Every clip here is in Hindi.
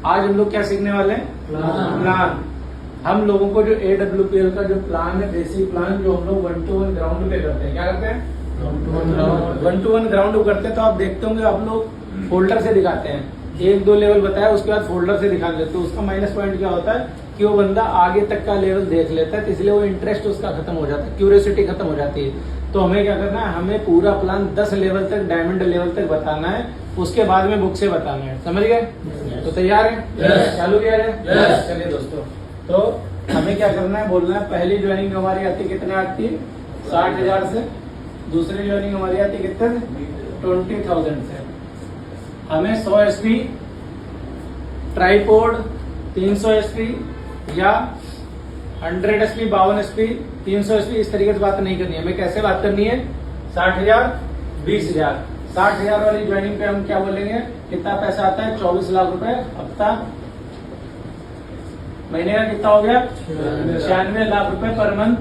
आज हम लोग क्या सीखने वाले हैं? प्लान। हम लोगों को जो AWPL का जो प्लान है, बेसिक प्लान, जो हम लोग 1-to-1 ग्राउंड पे करते हैं, क्या करते हैं? 1-to-1 ग्राउंड करते हैं। तो आप देखते होंगे आप लोग फोल्डर से दिखाते हैं, 1-2 लेवल बताया, उसके बाद फोल्डर से दिखा लेते हैं। उसका माइनस पॉइंट क्या होता है कि वो बंदा आगे तक का लेवल देख लेता है, तो इसलिए वो इंटरेस्ट उसका खत्म हो जाता है, क्यूरियोसिटी खत्म हो जाती है। तो हमें क्या करना है, हमें पूरा प्लान 10 लेवल तक, डायमंड लेवल तक बताना है, उसके बाद में बुक से बताना है। समझ गए? तो तैयार है? चालू किया है? चलिए दोस्तों, तो हमें क्या करना है, बोलना है पहली ज्वाइनिंग हमारी आती है, कितने आती है? 60,000 से। दूसरी ज्वाइनिंग हमारी आती है कितने से? 20,000 से। हमें 100 SP ट्राईपोड, 300 SP या 100 SP, 52 SP, 300 SP, इस तरीके से बात नहीं करनी है। हमें कैसे बात करनी है? 60,000, 20,000। 60,000 वाली ज्वाइनिंग पे हम क्या बोलेंगे? कितना पैसा आता है? 24 लाख रुपए हफ्ता। महीने का कितना हो गया? 96 लाख रुपए पर मंथ।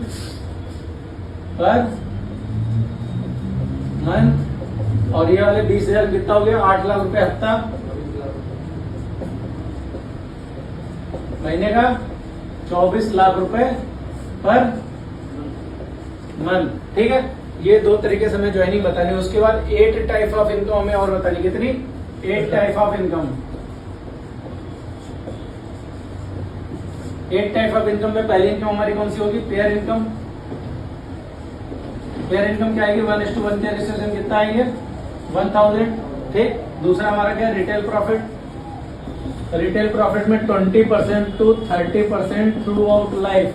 और ये वाले 20,000 कितना हो गया? 8 लाख रुपए हफ्ता। महीने का 24 लाख रुपए पर मंथ। ठीक है, ये 2 तरीके से हमें ज्वाइनिंग बतानी है। उसके बाद 8 टाइप ऑफ इनकम हमें और बतानी। कितनी? 8 type of income. 8 type of income में पहली इनकम हमारी कौन सी होगी? Pair income. पेयर इनकम क्या आएगी? 1:1 के रेशियो कितना आएंगे? 1000। ठीक। दूसरा हमारा क्या है? Retail profit. रिटेल प्रॉफिट में 20% to 30% थ्रू आउट लाइफ।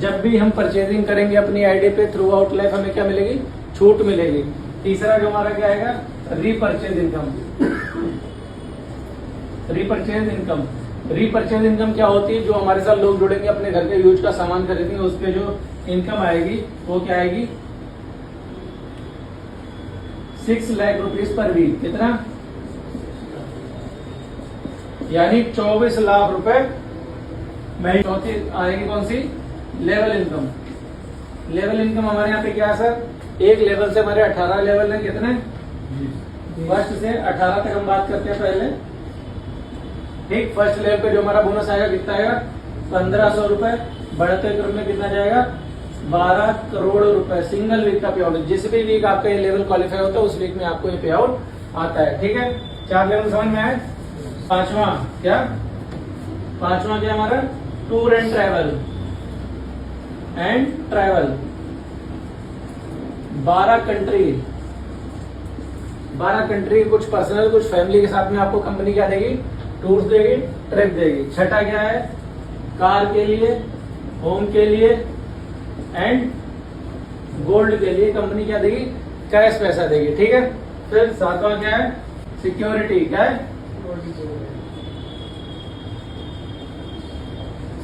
जब भी हम परचेजिंग करेंगे अपनी आईडी पे, थ्रू आउट लाइफ हमें क्या मिलेगी? छूट मिलेगी। तीसरा जो हमारा क्या आएगा? Repurchase income. Repurchase income. Repurchase income क्या होती है? जो हमारे साथ लोग जुड़ेंगे, अपने घर के यूज का सामान खरीदेंगे, उस पे जो इनकम आएगी वो क्या आएगी? 6 लाख रुपीज पर वीक। कितना? यानी 24 लाख रुपए महीने। चौथी आएगी कौन सी? Level income. लेवल इनकम हमारे यहाँ पे क्या है सर? एक लेवल से हमारे 18 लेवल है। कितने? फर्स्ट से 18 तक हम बात करते हैं पहले। ठीक। फर्स्ट लेवल पे जो हमारा बोनस आएगा कितना आएगा? 1500 रुपए। बढ़ते क्रम में कितना जाएगा? 12 करोड़ रुपए सिंगल वीक का पे आउट। जिस भी वीक आपका ये लेवल क्वालिफाई होता है, उस वीक में आपको ये पे आउट आता है। ठीक है, 4 लेवल समझ में आए? पांचवा क्या हमारा? Tour and travel. 12 कंट्री, कुछ पर्सनल कुछ फैमिली के साथ में आपको कंपनी क्या देगी? टूर्स देगी, ट्रिप देगी। छठा क्या है? कार के लिए, होम के लिए एंड गोल्ड के लिए कंपनी क्या देगी? कैश पैसा देगी। ठीक है। फिर 7वां क्या है? सिक्योरिटी। क्या है?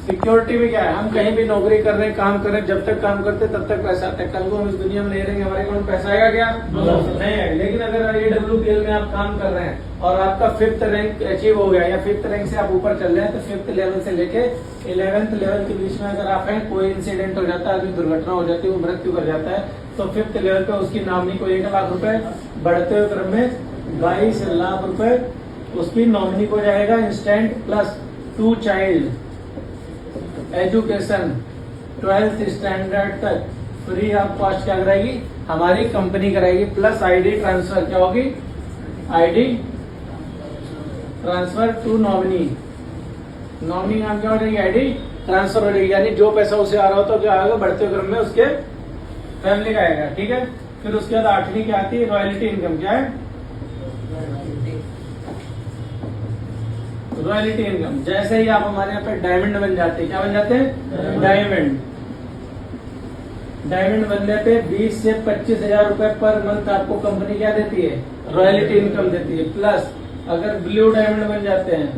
सिक्योरिटी में क्या है? हम कहीं भी नौकरी कर रहे हैं, काम कर रहे हैं, जब तक काम करते तब तक पैसा आता है। कल को हम इस दुनिया में नहीं रहेंगे, हमारे अकाउंट पैसा आएगा क्या? नहीं आएगा। लेकिन अगर AWPL में आप काम कर रहे हैं और आपका 5th रैंक अचीव हो गया, या 5th रैंक से आप ऊपर चल रहे हैं, तो 5th लेवल से लेके 11th लेवल के बीच में अगर आप हैं, कोई इंसिडेंट हो जाता है, आदमी दुर्घटना हो जाती है, वो मृत्यु कर जाता है, तो 5th लेवल पे उसकी नॉमिनी को 1 लाख रुपए, बढ़ते हुए क्रम में 22 लाख रुपए उसकी नॉमिनी को जाएगा instant, plus 2 child education 12th standard तक फ्री ऑफ कॉस्ट क्या कराएगी? हमारी कंपनी कराएगी। Plus ID transfer. क्या होगी? ID transfer to nominee. Nominee नाम क्या हो जाएगी? आईडी ट्रांसफर हो जाएगी। यानी जो पैसा उसे आ रहा हो तो क्या आएगा? बढ़ते क्रम में उसके फैमिली का आएगा। ठीक है। फिर उसके बाद 8वीं क्या आती है? Royalty income. क्या है? Royalty income. जैसे ही आप हमारे यहाँ पे डायमंड बन जाते हैं, क्या बन जाते हैं? डायमंड। डायमंड बनने पे 20 से 25,000 रुपए पर मंथ आपको कंपनी क्या देती है? रॉयल्टी इनकम देती है। प्लस अगर ब्लू डायमंड बन जाते हैं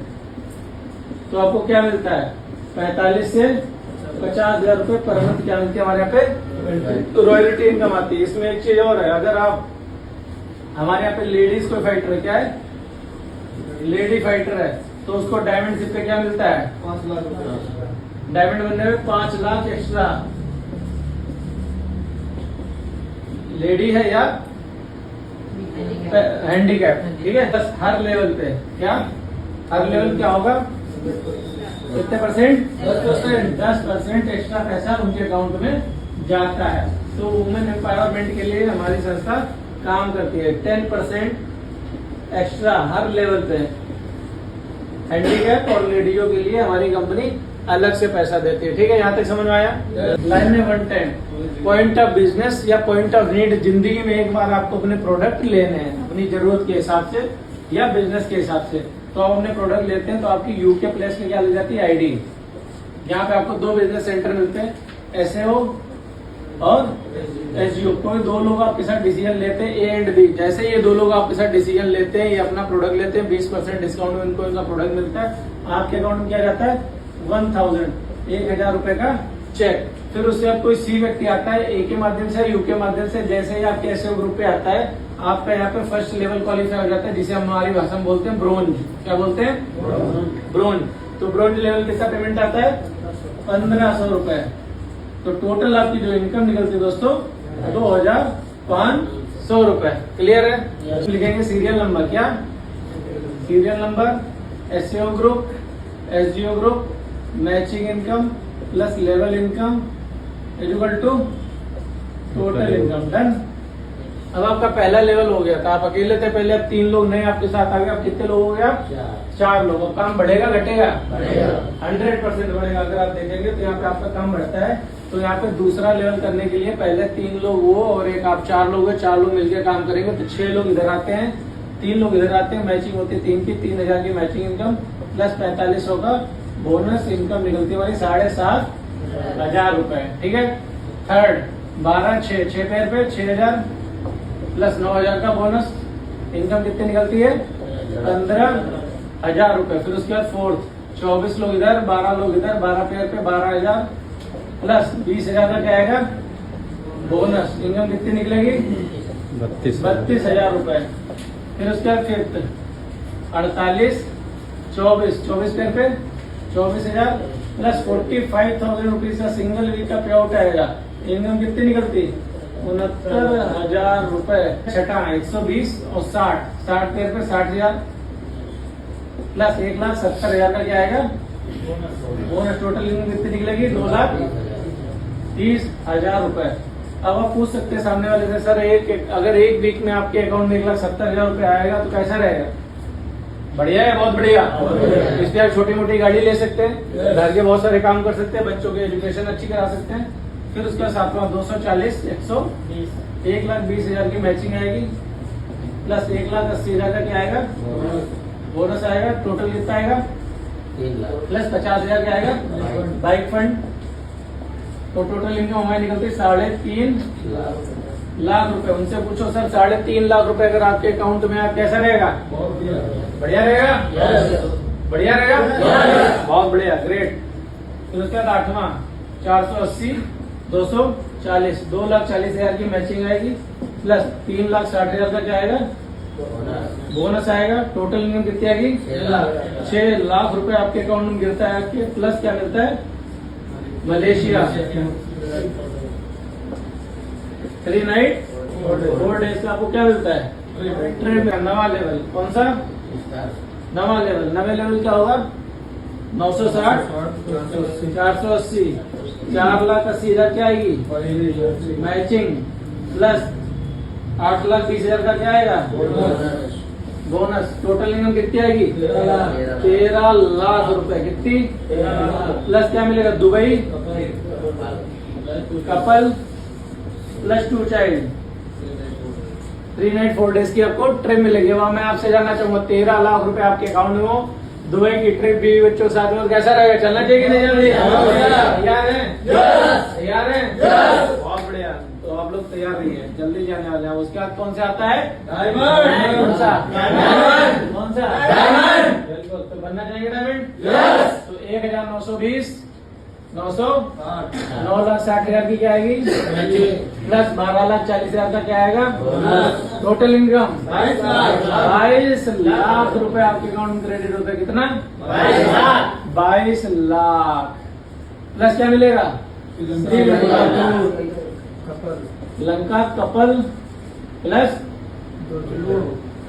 तो आपको क्या मिलता है? 45 से 50,000 रुपए पर मंथ क्या मिलती है हमारे यहाँ पे? रॉयल्टी इनकम आती है। इसमें एक चीज और है, अगर आप हमारे यहाँ पे लेडीज कोई फाइटर है, क्या है? लेडी फाइटर है, तो उसको डायमंड शिप पे क्या मिलता है? 5 लाख। डायमंड बनने में 5 लाख एक्स्ट्रा। लेडी है या हैंडीकैप। ठीक है। बस हर लेवल पे क्या हर लेवल क्या होगा, कितने परसेंट, 10% एक्स्ट्रा पैसा उनके अकाउंट में जाता है। तो वुमेन एम्पावरमेंट के लिए हमारी संस्था काम करती है। 10% एक्स्ट्रा हर लेवल पे हैंडीकैप और लेडीजों के लिए हमारी कंपनी अलग से पैसा देती है। ठीक है, यहाँ तक समझ में आया। लाइन में 110 पॉइंट ऑफ बिजनेस या पॉइंट ऑफ नीड। जिंदगी में एक बार आपको अपने प्रोडक्ट लेने हैं अपनी जरूरत के हिसाब से या बिजनेस के हिसाब से, तो आप अपने प्रोडक्ट लेते हैं तो आपकी यूके प्लेस में क्या लग जाती है, आईडी। यहाँ पे आपको 2 बिजनेस सेंटर मिलते हैं, एसएओ और एसजीओ। कोई 2 लोग आपके साथ डिसीजन लेते हैं, ए एंड बी। जैसे ये 2 लोग आपके साथ डिसीजन लेते हैं, ये अपना प्रोडक्ट लेते हैं, 20% डिस्काउंट में इनको इनका प्रोडक्ट मिलता है। आपके अकाउंट में क्या जाता है, 1000 रुपए का चेक। फिर उसके बाद कोई सी व्यक्ति आता है, ए के माध्यम से, यू के माध्यम से। जैसे ही आपके एसएओ ग्रुप पे आता है, आपका यहाँ पे फर्स्ट लेवल क्वालिफाई हो जाता है, जिसे हमारी भाषा में बोलते हैं ब्रोंज। क्या बोलते हैं, ब्रोंज। तो ब्रोंज लेवल कितना पेमेंट आता है, 1500 रुपए। तो टोटल आपकी जो इनकम निकलती है दोस्तों, 2500 रुपए। क्लियर है। लिखेंगे सीरियल नंबर, क्या serial number, SAO group, SGO group, matching income plus level income equal to total income. Done. अब आपका पहला लेवल हो गया था, आप अकेले थे पहले, अब 3 लोग नए आपके साथ आ गए। अब कितने लोग हो गए, 4 लोग। अब काम बढ़ेगा घटेगा, 100% बढ़ेगा। अगर आप देखेंगे तो यहाँ पे आपका काम बढ़ता है। तो यहाँ पे दूसरा लेवल करने के लिए पहले 3 लोग वो और एक आप 4 लोग है, 4 लोग मिलकर काम करेंगे तो 6 लोग इधर आते हैं, 3 लोग इधर आते हैं। मैचिंग होती है 3 की, 3000 की मैचिंग इनकम प्लस 4500 का बोनस इनकम निकलती है हमारी 7500 रुपए। ठीक है। थर्ड 12 6 पैर पे 6000 प्लस 9000 का बोनस इनकम कितनी निकलती है, 15000 रुपए। फिर उसके बाद फोर्थ 24 लोग इधर, 12 लोग इधर, 12 पैर पे 12000 प्लस 20000 का क्या आएगा बोनस। इनकम कितनी निकलेगी, 32000 रुपए। फिर उसके बाद फिफ्थ 48 24 पैर पे 24000 प्लस 45,000 रुपीज का सिंगल वीक का पे आउट आएगा। इनकम कितनी निकलती, 69,000 रुपए। छठा 120 और 60 पैर पे 60,000 प्लस 1,70,000 का क्या आएगा बोनस। टोटल इनकम कितनी निकलेगी, 2,30,000 रुपए। अब आप पूछ सकते हैं सामने वाले से, सर अगर एक वीक में आपके अकाउंट में 1,70,000 रुपए आएगा तो कैसा रहेगा, बढ़िया है, बहुत बढ़िया। इसलिए आप छोटी मोटी गाड़ी ले सकते हैं, घर के बहुत सारे काम कर सकते हैं, बच्चों की एजुकेशन अच्छी करा सकते हैं। फिर उसका सातवां 240 120 1,20,000 की मैचिंग आएगी प्लस 1,80,000 का क्या आएगा बोनस आएगा। टोटल कितना आएगा, प्लस 50,000 क्या आएगा बाइक फंड। तो टोटल इनकम हमारी निकलती है 3.5 लाख रुपए। उनसे पूछो सर 3.5 लाख रुपए अगर आपके अकाउंट में आप कैसा रहेगा, बढ़िया रहेगा, बढ़िया रहेगा, बहुत बढ़िया, ग्रेट। फिर उसके बाद 8वां 480 240 2,40,000 की मैचिंग आएगी प्लस 3,60,000 का क्या आएगा बोनस आएगा। टोटल इनकम कितनी आएगी, 6 लाख रुपए आपके अकाउंट में गिरता है आपके। प्लस क्या मिलता है, मलेशिया 3 नाइट 4 डेज का आपको क्या मिलता है, ट्रेन का नवा लेवल। कौन सा नवा लेवल, नवे लेवल क्या होगा, 960 480 4,80,000 क्या आएगी मैचिंग प्लस 8,20,000 का क्या आएगा बोनस। टोटल इनकम कितनी आएगी, 13 लाख रुपए। कितनी, प्लस क्या मिलेगा, Dubai couple plus 2 child 3 night 4 days की आपको ट्रिप मिलेगी। वहां मैं आपसे जानना चाहूंगा 13 लाख रुपए आपके अकाउंट में हो, दुबई की ट्रिप भी बच्चों के साथ में, कैसा रहेगा, चलना चाहिए कि नहीं चलना चाहिए, तैयार है, तैयार है, बहुत बढ़िया। तो आप लोग तैयार नहीं है, जल्दी जाने वाले हैं। उसके बाद कौन सा आता है, डायमंड। कौन सा डायमंड, कौन सा डायमंड, बिल्कुल। तो बनना चाहिए डायमंड, तो 1,920 9,60,000 की क्या आएगी प्लस 12,40,000 का क्या आएगा टोटल इनकम 22 लाख रुपए आपके अकाउंट में क्रेडिट होता है। कितना, 22 लाख। प्लस क्या मिलेगा, लंका कपल प्लस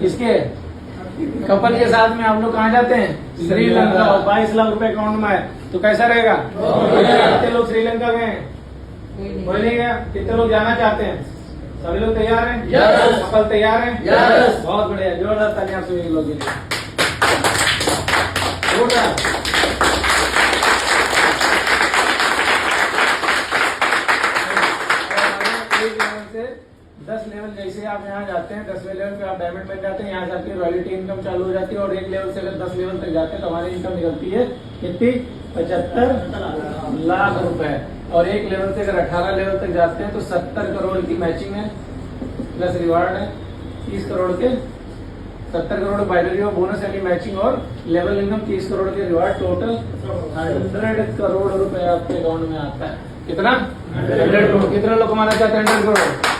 इसके कपल के साथ में आप लोग कहाँ जाते हैं? श्रीलंका। 22 लाख रुपए अकाउंट में है, तो कैसा रहेगा? कितने लोग श्रीलंका गए हैं? कोई नहीं गया। कितने लोग जाना चाहते हैं? सभी लोग तैयार हैं? कपल तैयार हैं? बहुत बढ़िया, जोरदार तालियां सभी लोग के लिए। जोरदार। एक लेवल से 10 लेवल, जैसे आप यहाँ जाते हैं 10वें लेवल पे आप डायमंड बन जाते हैं, यहाँ से आपकी रॉयल्टी इनकम चालू हो जाती है। और एक लेवल से अगर 10 लेवल तक जाते हैं तो हमारी इनकम निकलती है कितनी? 75 लाख रुपए। और एक लेवल से अगर 18 लेवल तक जाते हैं तो 70 करोड़ की मैचिंग है, प्लस रिवार्ड है 30 करोड़ के। 70 करोड़ बाइनरी और बोनस यानी मैचिंग और लेवल इनकम 30 करोड़ के रिवार्ड, टोटल 100 करोड़ रुपए आपके अकाउंट में आता है। कितना? 100 करोड़। कितने लोग कमाना चाहते हैं 100 करोड़?